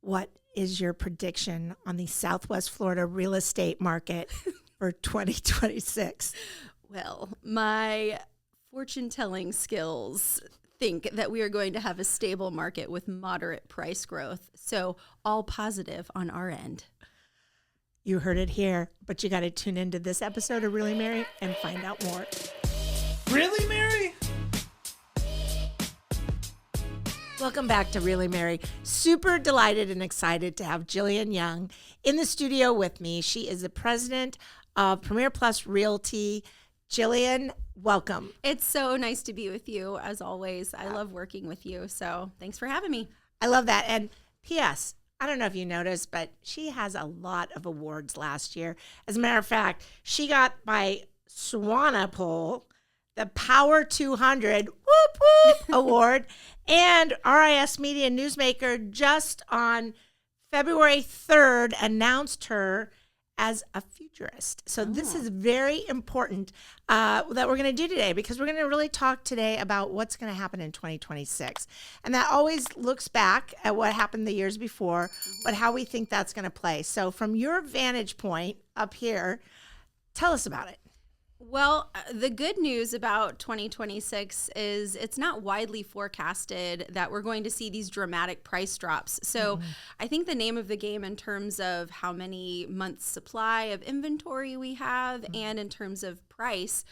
what is your prediction on the Southwest Florida real estate market for 2026? Well, my fortune-telling skills think that we are going to have a stable market with moderate price growth. So all positive on our end. You heard it here, but you got to tune into this episode of Really Mary and find out more. Really, Mary? Welcome back to Really Mary. Super delighted and excited to have Jillian Young in the studio with me. She is the president of Premiere Plus Realty. Jillian, welcome. It's so nice to be with you, as always. I love working with you, so thanks for having me. I love that. And P.S., I don't know if you noticed, but she has a lot of awards last year. As a matter of fact, she got by Swanepoel the Power 200 whoop whoop award, and RIS Media Newsmaker just on February 3rd announced her as a futurist. So this is very important that we're going to do today, because we're going to really talk today about what's going to happen in 2026. And that always looks back at what happened the years before, but how we think that's going to play. So from your vantage point up here, tell us about it. Well, the good news about 2026 is it's not widely forecasted that we're going to see these dramatic price drops. So I think the name of the game in terms of how many months supply of inventory we have and in terms of price,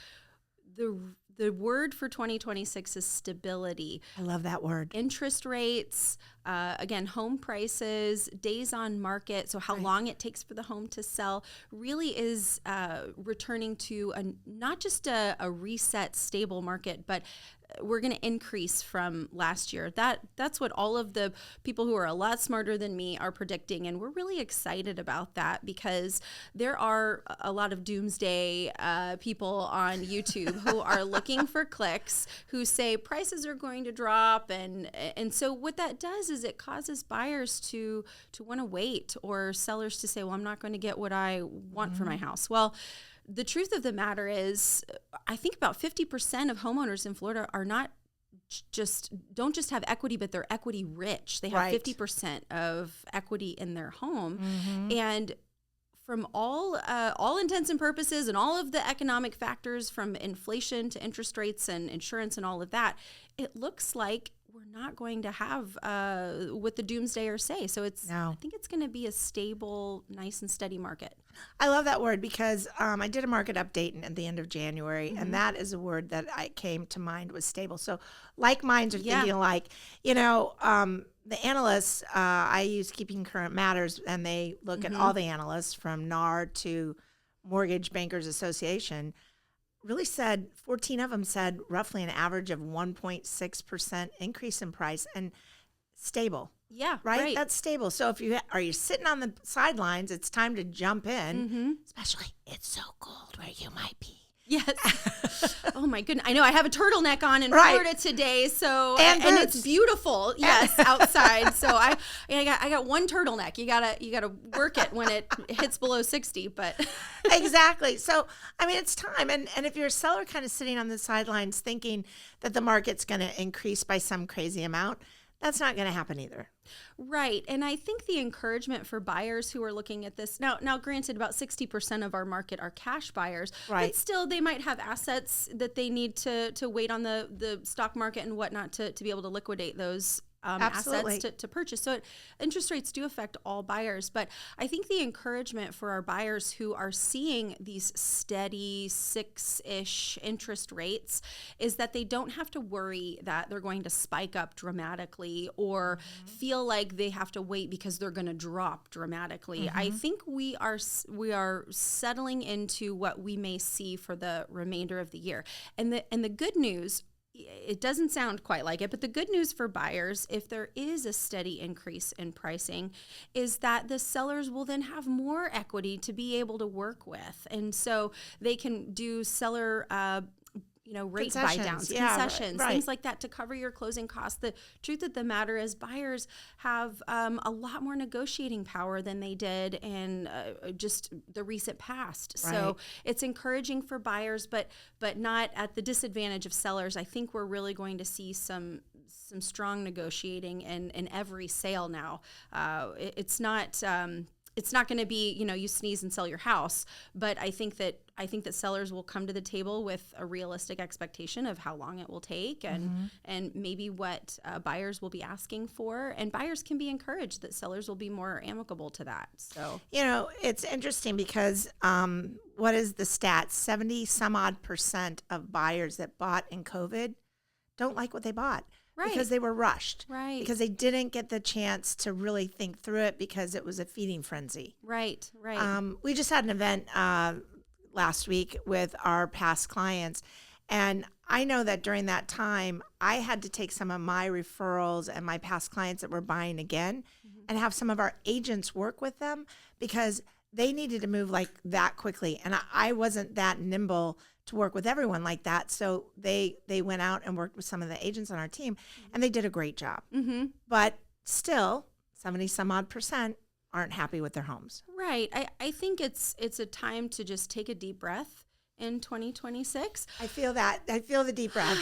the word for 2026 is stability. I love that word. Interest rates, again, home prices, days on market, so how long it takes for the home to sell, really is returning to not just a reset, stable market, but we're going to increase from last year. That's what all of the people who are a lot smarter than me are predicting, and we're really excited about that, because there are a lot of doomsday people on YouTube who are looking for clicks, who say prices are going to drop, and so what that does is it causes buyers to want to wait, or sellers to say, well, I'm not going to get what I want for my house. Well, the truth of the matter is, I think about 50% of homeowners in Florida are don't just have equity, but they're equity rich. They have 50% of equity in their home. And from all intents and purposes, and all of the economic factors, from inflation to interest rates and insurance and all of that, it looks like we're not going to have what the doomsdayers say. So I think it's going to be a stable, nice and steady market. I love that word, because I did a market update at the end of January, and that is a word that came to mind was stable. So like minds are thinking alike. The analysts, I use Keeping Current Matters, and they look at all the analysts from NAR to Mortgage Bankers Association, really said 14 of them said roughly an average of 1.6% increase in price and stable. Yeah, right. That's stable. So if you are sitting on the sidelines, it's time to jump in. Especially, it's so cold where you might be. Yes. Oh my goodness. I know I have a turtleneck on in Florida today, so and it's beautiful. Yes, outside. So I got one turtleneck. You gotta work it when it hits below 60. But exactly. So I mean, it's time. And if you're a seller kind of sitting on the sidelines thinking that the market's going to increase by some crazy amount, that's not going to happen either. Right. And I think the encouragement for buyers who are looking at this now granted, about 60% of our market are cash buyers, but still they might have assets that they need to wait on the stock market and whatnot to be able to liquidate those assets to purchase. So interest rates do affect all buyers, but I think the encouragement for our buyers who are seeing these steady 6-ish interest rates is that they don't have to worry that they're going to spike up dramatically or feel like they have to wait because they're going to drop dramatically. I think we are settling into what we may see for the remainder of the year. And the good news, it doesn't sound quite like it, but the good news for buyers, if there is a steady increase in pricing, is that the sellers will then have more equity to be able to work with. And so they can do seller rate buy downs, concessions, things like that to cover your closing costs. The truth of the matter is buyers have a lot more negotiating power than they did in just the recent past. So it's encouraging for buyers, but not at the disadvantage of sellers. I think we're really going to see some some strong negotiating in every sale now. It's not going to be, you sneeze and sell your house, but I think that sellers will come to the table with a realistic expectation of how long it will take and maybe what buyers will be asking for, and buyers can be encouraged that sellers will be more amicable to that. So, it's interesting because what is the stat? 70 some odd % of buyers that bought in COVID don't like what they bought. Right. Because they were rushed. Right. Because they didn't get the chance to really think through it because it was a feeding frenzy. Right. We just had an event last week with our past clients. And I know that during that time, I had to take some of my referrals and my past clients that were buying again and have some of our agents work with them because they needed to move like that quickly. And I wasn't that nimble to work with everyone like that. So they went out and worked with some of the agents on our team, and they did a great job. Mm-hmm. But still, 70 some odd % aren't happy with their homes. Right. I think it's a time to just take a deep breath in 2026. I feel that. I feel the deep breath.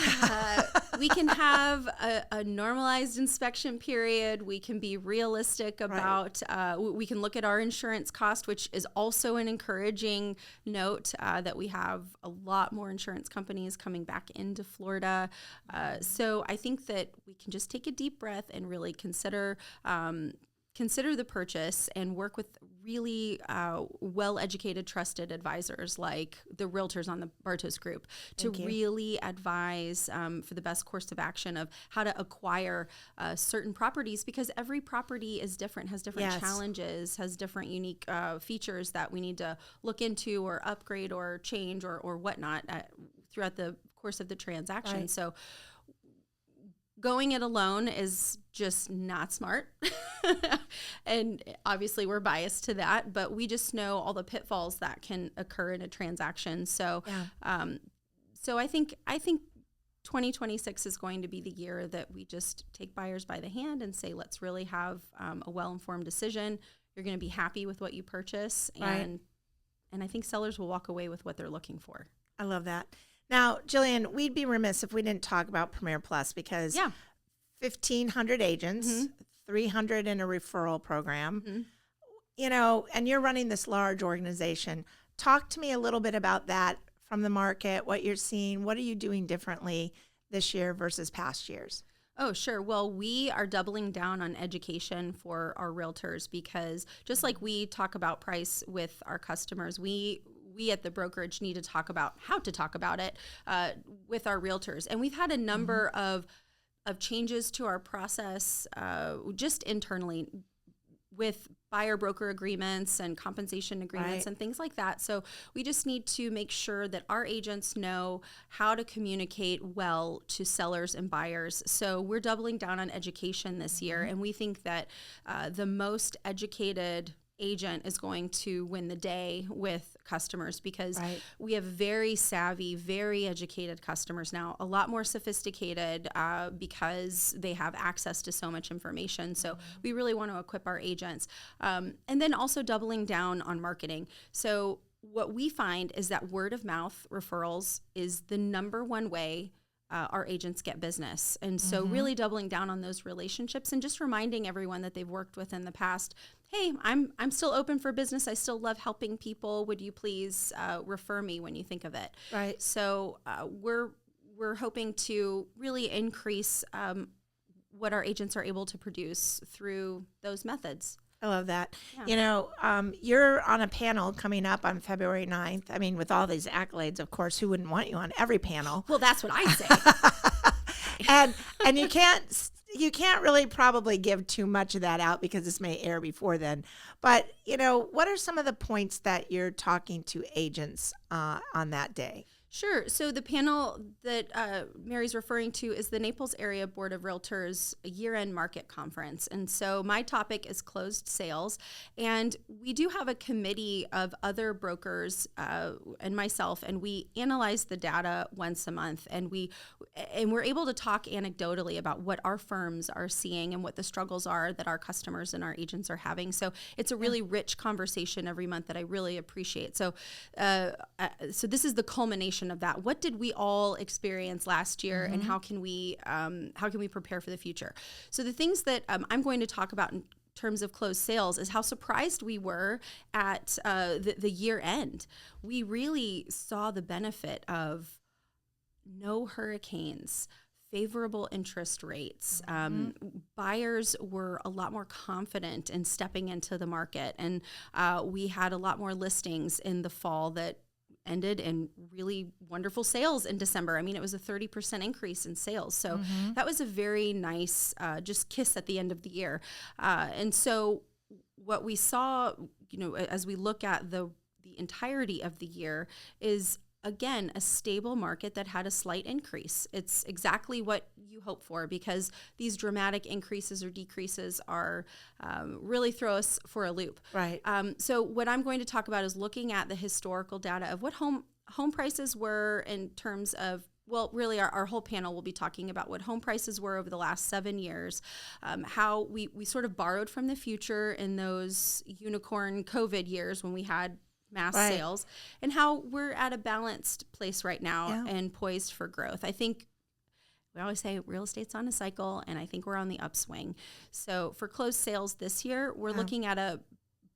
We can have a normalized inspection period. We can be realistic about, we can look at our insurance cost, which is also an encouraging note that we have a lot more insurance companies coming back into Florida. So I think that we can just take a deep breath and really consider the purchase and work with really well-educated, trusted advisors like the realtors on the Bartos group to really advise for the best course of action of how to acquire certain properties, because every property is different, has different challenges, has different unique features that we need to look into or upgrade or change or whatnot throughout the course of the transaction. Right. So going it alone is just not smart. And obviously we're biased to that, but we just know all the pitfalls that can occur in a transaction. So, so I think 2026 is going to be the year that we just take buyers by the hand and say, let's really have a well-informed decision. You're going to be happy with what you purchase. And I think sellers will walk away with what they're looking for. I love that. Now, Jillian, we'd be remiss if we didn't talk about Premiere Plus because 1,500 agents, 300 in a referral program, and you're running this large organization. Talk to me a little bit about that from the market, what you're seeing. What are you doing differently this year versus past years? Oh, sure. Well, we are doubling down on education for our realtors because just like we talk about price with our customers, we at the brokerage need to talk about how to talk about it with our realtors. And we've had a number of changes to our process just internally with buyer broker agreements and compensation agreements and things like that. So we just need to make sure that our agents know how to communicate well to sellers and buyers. So we're doubling down on education this year, and we think that the most educated agent is going to win the day with customers because we have very savvy, very educated customers now, a lot more sophisticated because they have access to so much information. So we really want to equip our agents. And then also doubling down on marketing. So what we find is that word of mouth referrals is the number one way our agents get business. And so really doubling down on those relationships and just reminding everyone that they've worked with in the past, hey, I'm still open for business. I still love helping people. Would you please refer me when you think of it? Right. So we're hoping to really increase what our agents are able to produce through those methods. I love that. Yeah. You're on a panel coming up on February 9th. I mean, with all these accolades, of course, who wouldn't want you on every panel? Well, that's what I say. and you can't really probably give too much of that out because this may air before then. But, what are some of the points that you're talking to agents on that day? Sure. So the panel that Mary's referring to is the Naples Area Board of Realtors year-end market conference. And so my topic is closed sales. And we do have a committee of other brokers and myself, and we analyze the data once a month. And we're able to talk anecdotally about what our firms are seeing and what the struggles are that our customers and our agents are having. So it's a really rich conversation every month that I really appreciate. So this is the culmination combination of that. What did we all experience last year, and how can we prepare for the future? So the things that I'm going to talk about in terms of closed sales is how surprised we were at the year end. We really saw the benefit of no hurricanes, favorable interest rates. Buyers were a lot more confident in stepping into the market, and we had a lot more listings in the fall that ended in really wonderful sales in December. I mean, it was a 30% increase in sales. So that was a very nice just kiss at the end of the year. And so what we saw, as we look at the entirety of the year is, again, a stable market that had a slight increase. It's exactly what you hope for, because these dramatic increases or decreases are really throw us for a loop. Right. So what I'm going to talk about is looking at the historical data of what home prices were in terms of, well, really our whole panel will be talking about what home prices were over the last 7 years, how we sort of borrowed from the future in those unicorn COVID years when we had mass sales, and how we're at a balanced place right now and poised for growth. I think we always say real estate's on a cycle, and I think we're on the upswing. So for closed sales this year, we're looking at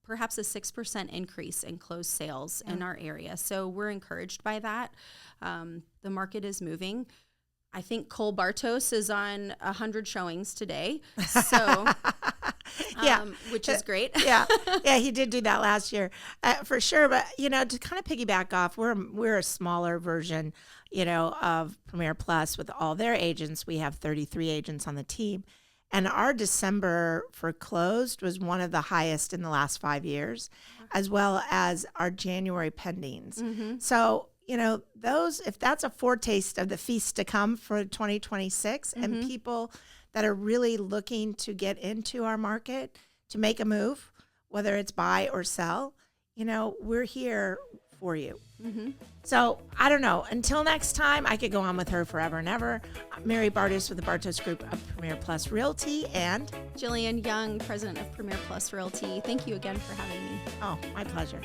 perhaps a 6% increase in closed sales in our area. So we're encouraged by that. The market is moving. I think Cole Bartos is on 100 showings today. So which is great. Yeah, he did do that last year for sure. But to kind of piggyback off, we're a smaller version, of Premiere Plus with all their agents. We have 33 agents on the team, and our December for closed was one of the highest in the last 5 years, as well as our January pendings. So if that's a foretaste of the feast to come for 2026, and people that are really looking to get into our market to make a move, whether it's buy or sell, we're here for you. So I don't know. Until next time, I could go on with her forever and ever. I'm Mary Bartos with the Bartos Group of Premiere Plus Realty, and Jillian Young, president of Premiere Plus Realty. Thank you again for having me. Oh, my pleasure.